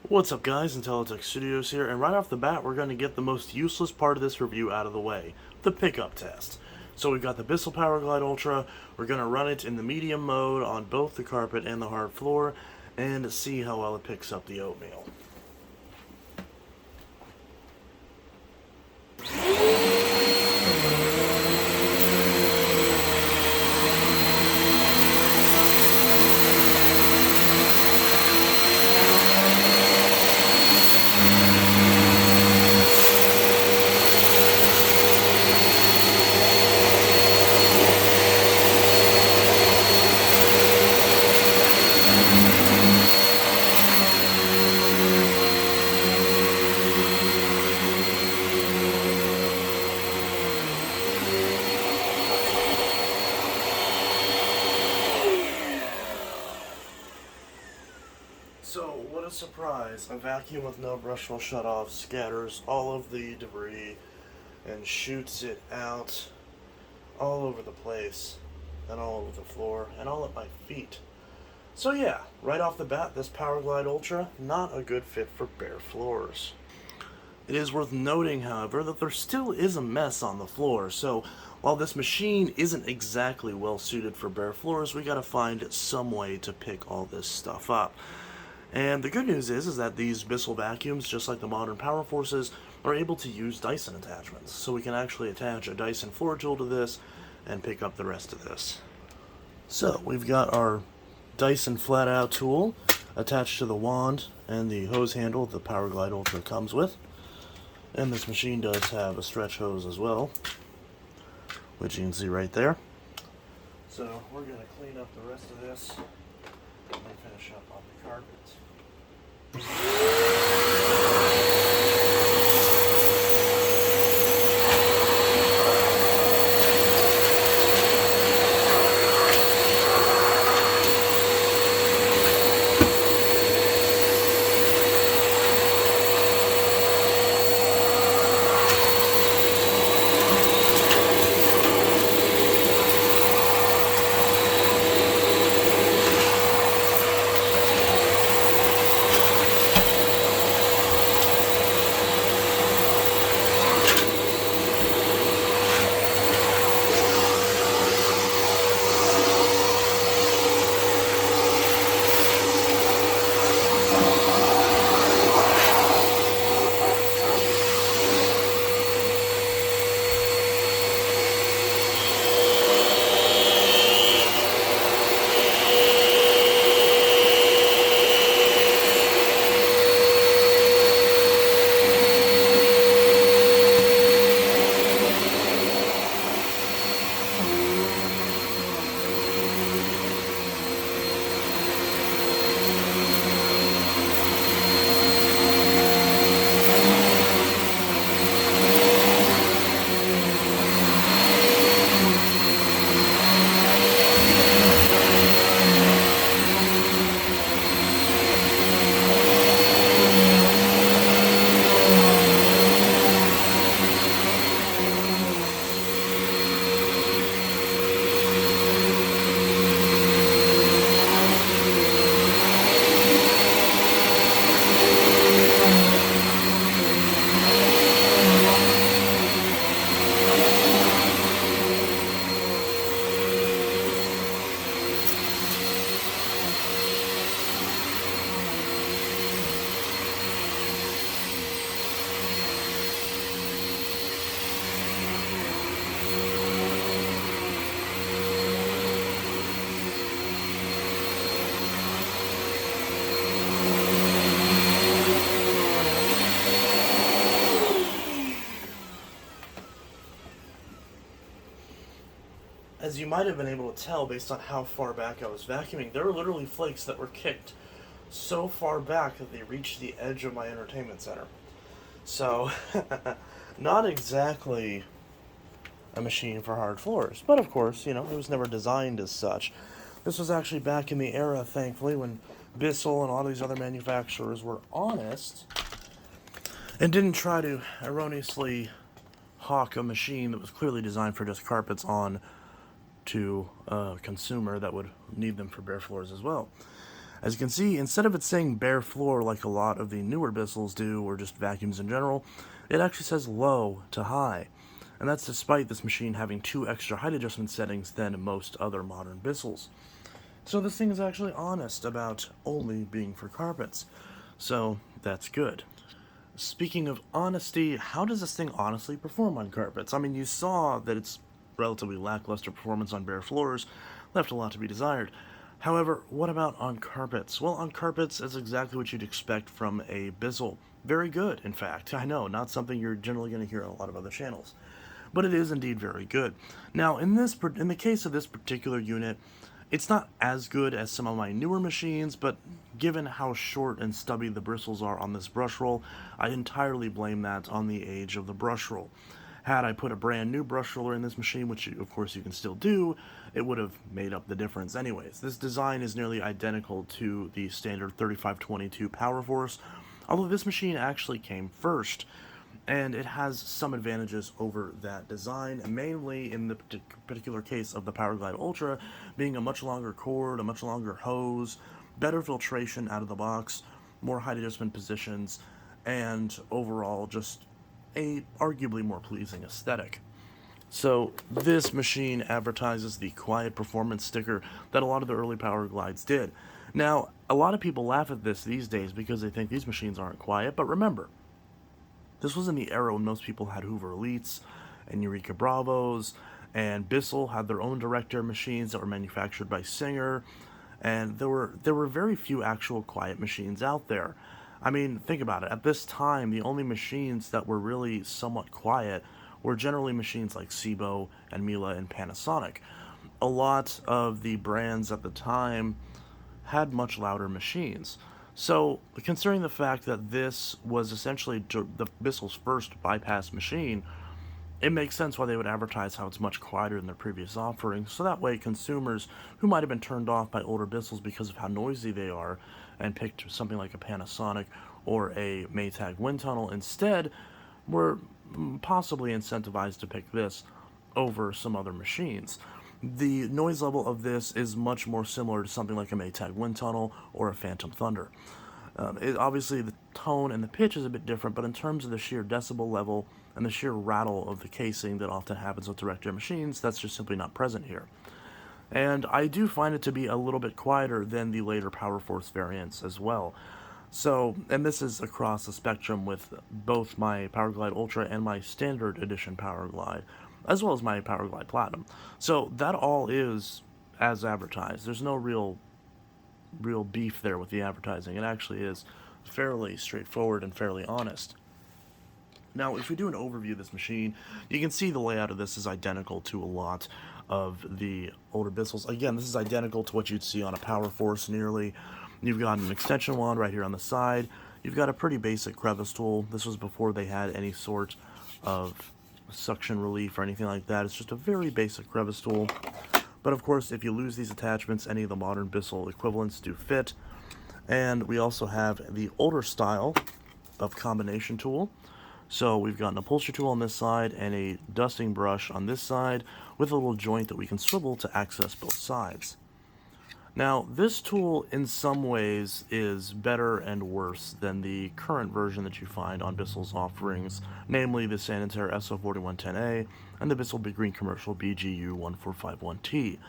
What's up guys, Intellitech Studios here, and right off the bat we're going to get the most useless part of this review out of the way, the pickup test. So we've got the Bissell PowerGlide Ultra, we're going to run it in the medium mode on both the carpet and the hard floor, and see how well it picks up the oatmeal. So, what a surprise. A vacuum with no brushless shutoff scatters all of the debris and shoots it out all over the place and all over the floor and all at my feet. So yeah, right off the bat, this PowerGlide Ultra, not a good fit for bare floors. It is worth noting, however, that there still is a mess on the floor, so while this machine isn't exactly well suited for bare floors, we gotta find some way to pick all this stuff up. And the good news is that these Bissell vacuums, just like the modern Power Forces, are able to use Dyson attachments. So we can actually attach a Dyson floor tool to this and pick up the rest of this. So we've got our Dyson flat out tool attached to the wand and the hose handle the PowerGlide Ultra comes with. And this machine does have a stretch hose as well, which you can see right there. So we're going to clean up the rest of this and finish up on the carpet. As you might have been able to tell based on how far back I was vacuuming, there were literally flakes that were kicked so far back that they reached the edge of my entertainment center. So, not exactly a machine for hard floors. But of course, it was never designed as such. This was actually back in the era, thankfully, when Bissell and all these other manufacturers were honest and didn't try to erroneously hawk a machine that was clearly designed for just carpets on to a consumer that would need them for bare floors as well. As you can see, instead of it saying bare floor like a lot of the newer Bissells do, or just vacuums in general, it actually says low to high. And that's despite this machine having 2 extra height adjustment settings than most other modern Bissells. So this thing is actually honest about only being for carpets. So that's good. Speaking of honesty, how does this thing honestly perform on carpets? I mean, you saw that its relatively lackluster performance on bare floors left a lot to be desired. However, what about on carpets? Well, on carpets, it's exactly what you'd expect from a Bissell. Very good, in fact. I know, not something you're generally going to hear on a lot of other channels. But it is indeed very good. Now, in the case of this particular unit, it's not as good as some of my newer machines, but given how short and stubby the bristles are on this brush roll, I entirely blame that on the age of the brush roll. Had I put a brand new brush roller in this machine, which of course you can still do, it would have made up the difference anyways. This design is nearly identical to the standard 3522 Power Force, although this machine actually came first, and it has some advantages over that design, mainly in the particular case of the PowerGlide Ultra being a much longer cord, a much longer hose, better filtration out of the box, more height adjustment positions, and overall just a arguably more pleasing aesthetic. So this machine advertises the quiet performance sticker that a lot of the early PowerGlides did. Now, a lot of people laugh at this these days because they think these machines aren't quiet, but remember, this was in the era when most people had Hoover Elites and Eureka Bravos, and Bissell had their own direct air machines that were manufactured by Singer, and there were very few actual quiet machines out there. I mean, think about it. At this time, the only machines that were really somewhat quiet were generally machines like Cibo and Miele and Panasonic. A lot of the brands at the time had much louder machines. So, considering the fact that this was essentially the Bissell's first bypass machine, it makes sense why they would advertise how it's much quieter than their previous offerings, so that way consumers who might have been turned off by older Bissells because of how noisy they are and picked something like a Panasonic or a Maytag wind tunnel instead were possibly incentivized to pick this over some other machines. The noise level of this is much more similar to something like a Maytag wind tunnel or a Phantom Thunder. Obviously, the tone and the pitch is a bit different, but in terms of the sheer decibel level and the sheer rattle of the casing that often happens with direct air machines, that's just simply not present here. And I do find it to be a little bit quieter than the later Power Force variants as well. So, and this is across the spectrum with both my PowerGlide Ultra and my Standard Edition PowerGlide, as well as my PowerGlide Platinum. So that all is as advertised. There's no real beef there with the advertising. It actually is fairly straightforward and fairly honest. Now, if we do an overview of this machine, you can see the layout of this is identical to a lot of the older Bissells. Again, this is identical to what you'd see on a Power Force nearly. You've got an extension wand right here on the side. You've got a pretty basic crevice tool. This was before they had any sort of suction relief or anything like that. It's just a very basic crevice tool. But of course, if you lose these attachments, any of the modern Bissell equivalents do fit. And we also have the older style of combination tool. So we've got an upholstery tool on this side and a dusting brush on this side with a little joint that we can swivel to access both sides. Now, this tool in some ways is better and worse than the current version that you find on Bissell's offerings, namely the Sanitare SO4110A and the Bissell BigGreen Commercial BGU1451T.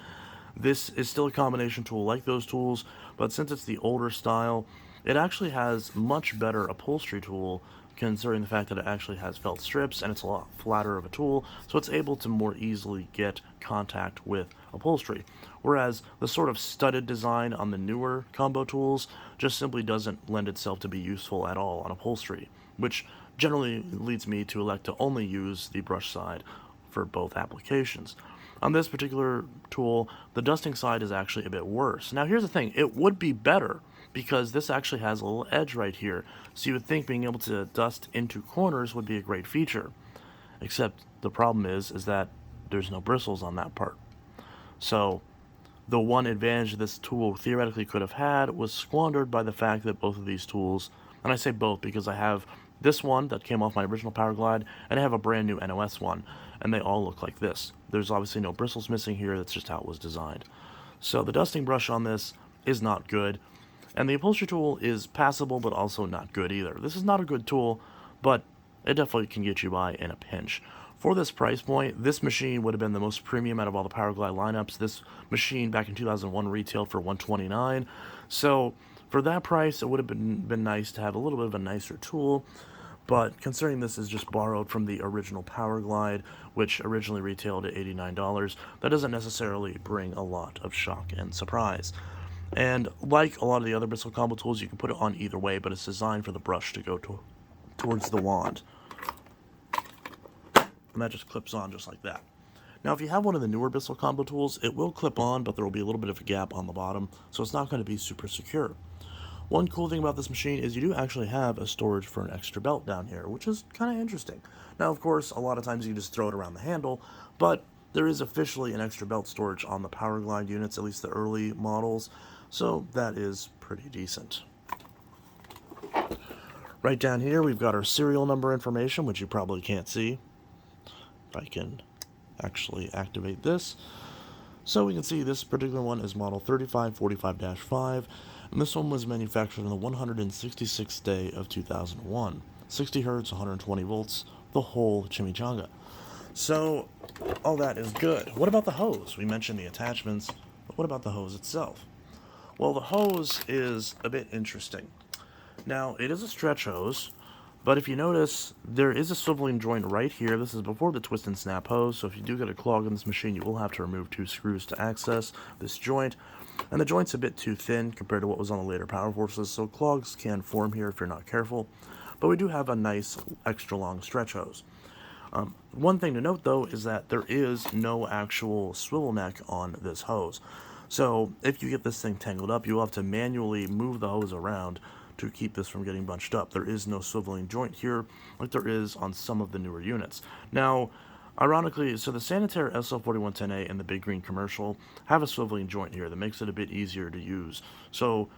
This is still a combination tool like those tools, but since it's the older style, it actually has much better upholstery tool considering the fact that it actually has felt strips and it's a lot flatter of a tool, so it's able to more easily get contact with upholstery. Whereas the sort of studded design on the newer combo tools just simply doesn't lend itself to be useful at all on upholstery, which generally leads me to elect to only use the brush side for both applications. On this particular tool, the dusting side is actually a bit worse. Now here's the thing, it would be better because this actually has a little edge right here, so you would think being able to dust into corners would be a great feature. Except the problem is that there's no bristles on that part. So the one advantage this tool theoretically could have had was squandered by the fact that both of these tools, and I say both because I have this one that came off my original PowerGlide, and I have a brand new NOS one, and they all look like this. There's obviously no bristles missing here, that's just how it was designed. So the dusting brush on this is not good. And the upholstery tool is passable, but also not good either. This is not a good tool, but it definitely can get you by in a pinch. For this price point, this machine would have been the most premium out of all the PowerGlide lineups. This machine back in 2001 retailed for $129. So for that price, it would have been nice to have a little bit of a nicer tool. But considering this is just borrowed from the original PowerGlide, which originally retailed at $89, that doesn't necessarily bring a lot of shock and surprise. And like a lot of the other Bissell combo tools, you can put it on either way, but it's designed for the brush to go towards the wand. And that just clips on just like that. Now, if you have one of the newer Bissell combo tools, it will clip on, but there will be a little bit of a gap on the bottom, so it's not going to be super secure. One cool thing about this machine is you do actually have a storage for an extra belt down here, which is kind of interesting. Now, of course, a lot of times you can just throw it around the handle, but there is officially an extra belt storage on the PowerGlide units, at least the early models, so that is pretty decent. Right down here, we've got our serial number information, which you probably can't see. If I can actually activate this. So we can see this particular one is model 3545-5, and this one was manufactured on the 166th day of 2001. 60 hertz, 120 volts, the whole chimichanga. So all that is good. What about the hose? We mentioned the attachments, but what about the hose itself? Well, the hose is a bit interesting. Now, it is a stretch hose, but if you notice, there is a swiveling joint right here. This is before the twist and snap hose, so if you do get a clog in this machine, you will have to remove 2 screws to access this joint. And the joint's a bit too thin compared to what was on the later Power Forces, so clogs can form here if you're not careful. But we do have a nice extra long stretch hose. One thing to note, though, is that there is no actual swivel neck on this hose. So if you get this thing tangled up, you'll have to manually move the hose around to keep this from getting bunched up. There is no swiveling joint here like there is on some of the newer units. Now, ironically, so the Sanitare SL4110A and the BigGreen commercial have a swiveling joint here that makes it a bit easier to use. So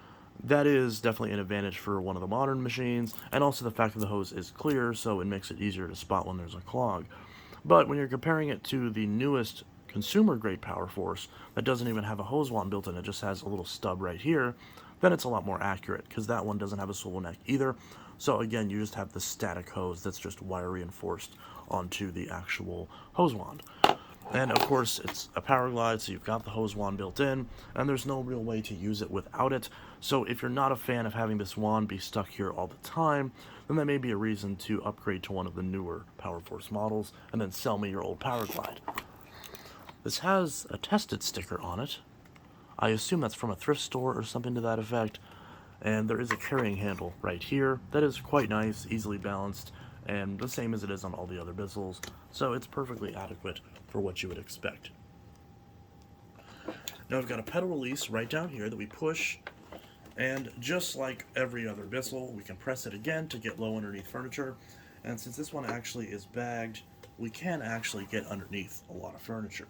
that is definitely an advantage for one of the modern machines, and also the fact that the hose is clear, so it makes it easier to spot when there's a clog. But when you're comparing it to the newest consumer-grade Power Force that doesn't even have a hose wand built in, it just has a little stub right here, then it's a lot more accurate, because that one doesn't have a swivel neck either. So again, you just have the static hose that's just wire reinforced onto the actual hose wand. And of course, it's a PowerGlide, so you've got the hose wand built in, and there's no real way to use it without it. So if you're not a fan of having this wand be stuck here all the time, then that may be a reason to upgrade to one of the newer Power Force models, and then sell me your old PowerGlide. This has a tested sticker on it. I assume that's from a thrift store or something to that effect. And there is a carrying handle right here that is quite nice, easily balanced, and the same as it is on all the other Bissells, so it's perfectly adequate for what you would expect. Now we've got a pedal release right down here that we push, and just like every other Bissell, we can press it again to get low underneath furniture, and since this one actually is bagged, we can actually get underneath a lot of furniture.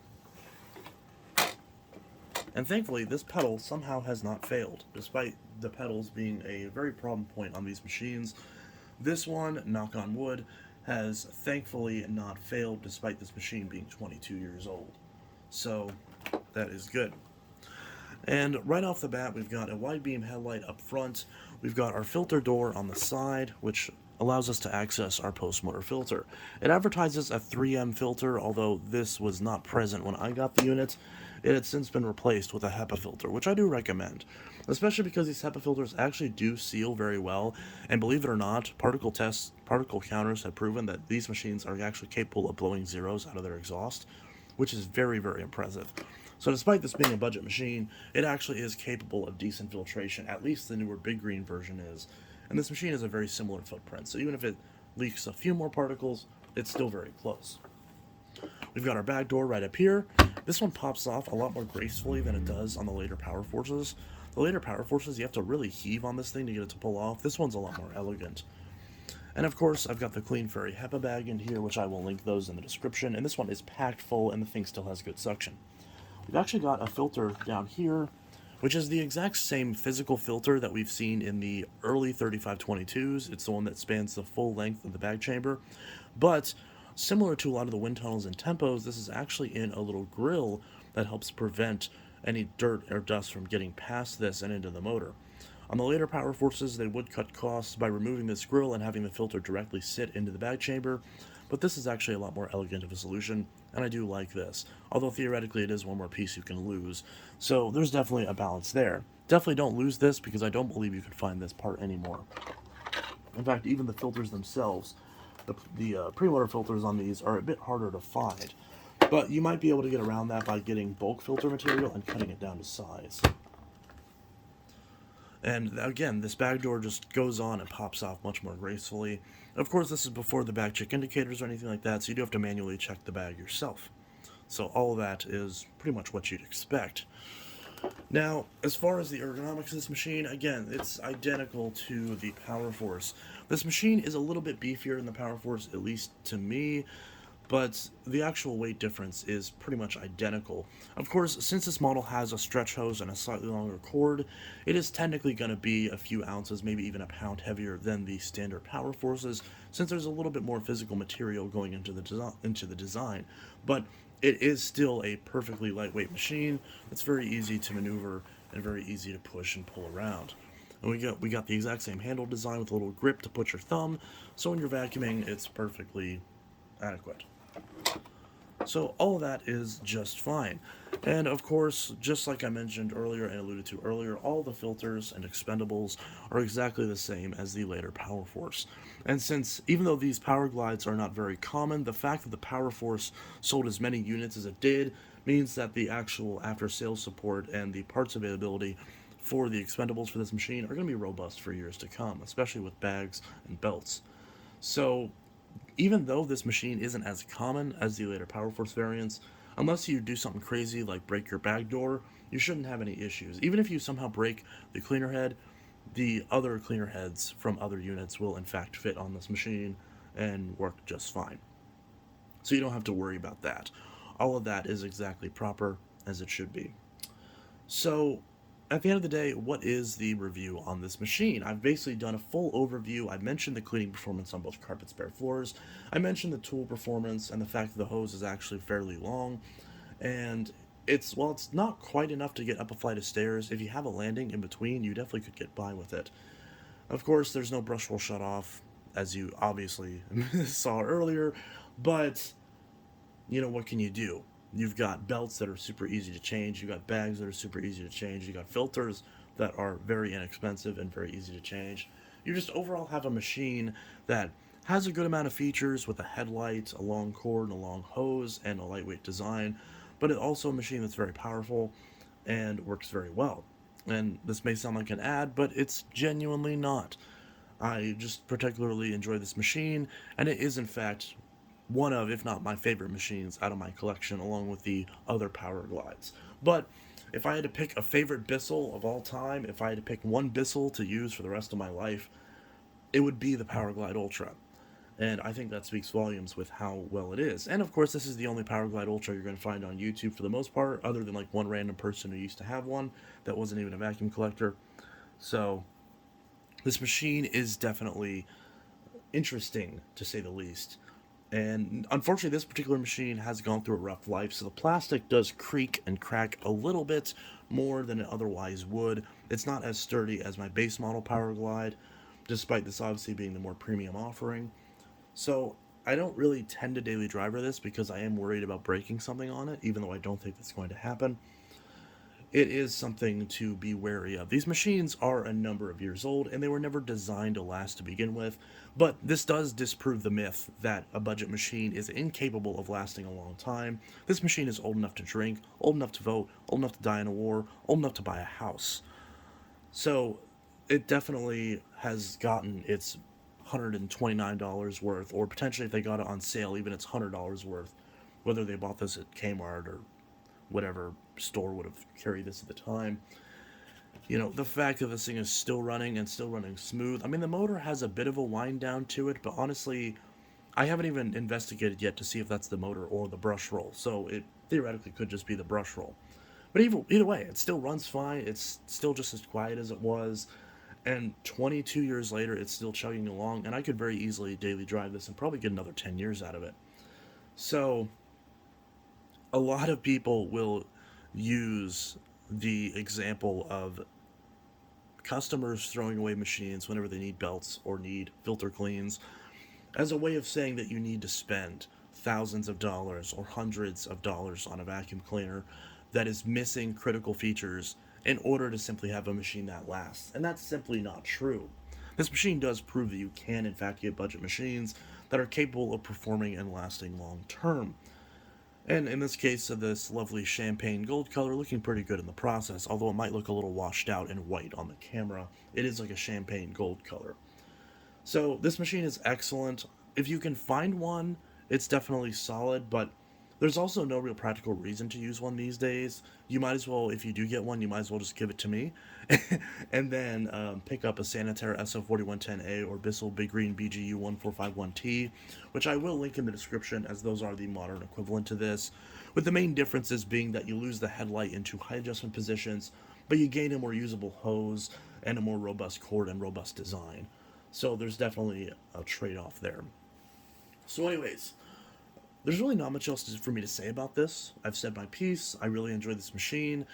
And thankfully, this pedal somehow has not failed, despite the pedals being a very problem point on these machines. This one, knock on wood, has thankfully not failed, despite this machine being 22 years old. So, that is good. And right off the bat, we've got a wide beam headlight up front. We've got our filter door on the side, which allows us to access our post-motor filter. It advertises a 3M filter, although this was not present when I got the unit. It had since been replaced with a HEPA filter, which I do recommend, especially because these HEPA filters actually do seal very well, and believe it or not, particle counters have proven that these machines are actually capable of blowing zeros out of their exhaust, which is very, very impressive. So despite this being a budget machine, it actually is capable of decent filtration, at least the newer BigGreen version is. And this machine has a very similar footprint, so even if it leaks a few more particles, it's still very close. We've got our back door right up here. This one pops off a lot more gracefully than it does on the later Power Forces. The later Power Forces, you have to really heave on this thing to get it to pull off. This one's a lot more elegant. And of course, I've got the Clean Fairy HEPA bag in here, which I will link those in the description. And this one is packed full, and the thing still has good suction. We've actually got a filter down here, which is the exact same physical filter that we've seen in the early 3522s. It's the one that spans the full length of the bag chamber. But similar to a lot of the wind tunnels and tempos, this is actually in a little grill that helps prevent any dirt or dust from getting past this and into the motor. On the later Power Forces, they would cut costs by removing this grill and having the filter directly sit into the bag chamber, but this is actually a lot more elegant of a solution, and I do like this, although theoretically it is one more piece you can lose, so there's definitely a balance there. Definitely don't lose this, because I don't believe you could find this part anymore. In fact, even the filters themselves, the pre-motor filters on these are a bit harder to find, but you might be able to get around that by getting bulk filter material and cutting it down to size. And again, this bag door just goes on and pops off much more gracefully. Of course, this is before the bag check indicators or anything like that, so you do have to manually check the bag yourself. So all of that is pretty much what you'd expect. Now, as far as the ergonomics of this machine, again, it's identical to the Power Force. This machine is a little bit beefier than the Power Force, at least to me, but the actual weight difference is pretty much identical. Of course, since this model has a stretch hose and a slightly longer cord, it is technically going to be a few ounces, maybe even a pound heavier than the standard Power Forces, since there's a little bit more physical material going into the design. But it is still a perfectly lightweight machine that's very easy to maneuver and very easy to push and pull around. And we got the exact same handle design with a little grip to put your thumb, so when you're vacuuming, it's perfectly adequate. So all of that is just fine. And of course, just like I mentioned earlier and alluded to earlier, all the filters and expendables are exactly the same as the later Power Force. And since, even though these PowerGlides are not very common, the fact that the Power Force sold as many units as it did means that the actual after-sales support and the parts availability for the expendables for this machine are going to be robust for years to come, especially with bags and belts. So even though this machine isn't as common as the later Power Force variants, unless you do something crazy like break your bag door, you shouldn't have any issues. Even if you somehow break the cleaner head, the other cleaner heads from other units will in fact fit on this machine and work just fine. So you don't have to worry about that. All of that is exactly proper as it should be. So at the end of the day, what is the review on this machine? I've basically done a full overview. I mentioned the cleaning performance on both carpets, bare floors. I mentioned the tool performance and the fact that the hose is actually fairly long. And while it's not quite enough to get up a flight of stairs, if you have a landing in between, you definitely could get by with it. Of course, there's no brush roll shut off, as you obviously saw earlier, but what can you do? You've got belts that are super easy to change. You've got bags that are super easy to change. You've got filters that are very inexpensive and very easy to change. You just overall have a machine that has a good amount of features with a headlight, a long cord, and a long hose, and a lightweight design, but it's also a machine that's very powerful and works very well. And this may sound like an ad, but it's genuinely not. I just particularly enjoy this machine, and it is in fact one of, if not my favorite machines out of my collection, along with the other PowerGlides. But if I had to pick a favorite Bissell of all time, if I had to pick one Bissell to use for the rest of my life, it would be the PowerGlide Ultra. And I think that speaks volumes with how well it is. And of course, this is the only PowerGlide Ultra you're going to find on YouTube for the most part, other than like one random person who used to have one that wasn't even a vacuum collector. So this machine is definitely interesting, to say the least. And unfortunately, this particular machine has gone through a rough life, so the plastic does creak and crack a little bit more than it otherwise would. It's not as sturdy as my base model PowerGlide, despite this obviously being the more premium offering. So I don't really tend to daily driver this because I am worried about breaking something on it, even though I don't think that's going to happen. It is something to be wary of. These machines are a number of years old, and they were never designed to last to begin with, but this does disprove the myth that a budget machine is incapable of lasting a long time. This machine is old enough to drink, old enough to vote, old enough to die in a war, old enough to buy a house. So it definitely has gotten its $129 worth, or potentially if they got it on sale, even its $100 worth, whether they bought this at Kmart or whatever store would have carried this at the time. The fact that this thing is still running and still running smooth. I mean, the motor has a bit of a wind down to it, but honestly, I haven't even investigated yet to see if that's the motor or the brush roll. So it theoretically could just be the brush roll. But either way, it still runs fine. It's still just as quiet as it was. And 22 years later, it's still chugging along. And I could very easily daily drive this and probably get another 10 years out of it. So a lot of people will use the example of customers throwing away machines whenever they need belts or need filter cleans as a way of saying that you need to spend thousands of dollars or hundreds of dollars on a vacuum cleaner that is missing critical features in order to simply have a machine that lasts. And that's simply not true. This machine does prove that you can, in fact, get budget machines that are capable of performing and lasting long term. And in this case, this lovely champagne gold color looking pretty good in the process, although it might look a little washed out and white on the camera. It is like a champagne gold color. So this machine is excellent. If you can find one, it's definitely solid, but there's also no real practical reason to use one these days. You might as well, if you do get one, you might as well just give it to me. And then pick up a Sanitare SO4110A or Bissell BigGreen BGU1451T, which I will link in the description as those are the modern equivalent to this, with the main differences being that you lose the headlight into high adjustment positions, but you gain a more usable hose and a more robust cord and robust design. So there's definitely a trade-off there. So anyways, there's really not much else for me to say about this. I've said my piece. I really enjoy this machine.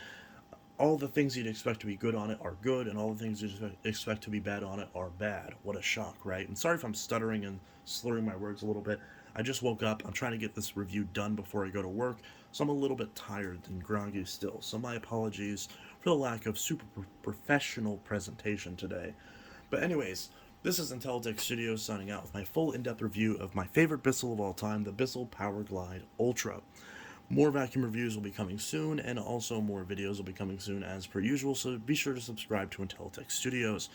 All the things you'd expect to be good on it are good, and all the things you'd expect to be bad on it are bad. What a shock, right? And sorry if I'm stuttering and slurring my words a little bit. I just woke up. I'm trying to get this review done before I go to work, so I'm a little bit tired and groggy still. So my apologies for the lack of super professional presentation today. But anyways, this is Intellitech Studios signing out with my full in-depth review of my favorite Bissell of all time, the Bissell PowerGlide Ultra. More vacuum reviews will be coming soon, and also more videos will be coming soon as per usual, so be sure to subscribe to Intellitech Studios.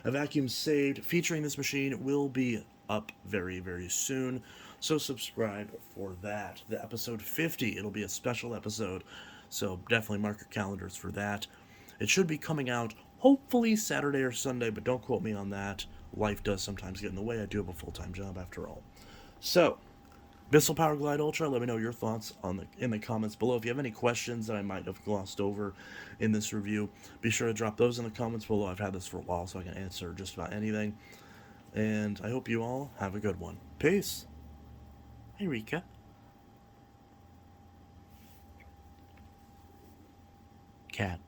A vacuum saved featuring this machine will be up very, very soon, so subscribe for that. The episode 50, it'll be a special episode, so definitely mark your calendars for that. It should be coming out hopefully Saturday or Sunday, but don't quote me on that. Life does sometimes get in the way. I do have a full-time job after all. So, Bissell PowerGlide Ultra, let me know your thoughts in the comments below. If you have any questions that I might have glossed over in this review, be sure to drop those in the comments below. I've had this for a while, so I can answer just about anything. And I hope you all have a good one. Peace. Hey, Rika. Cat.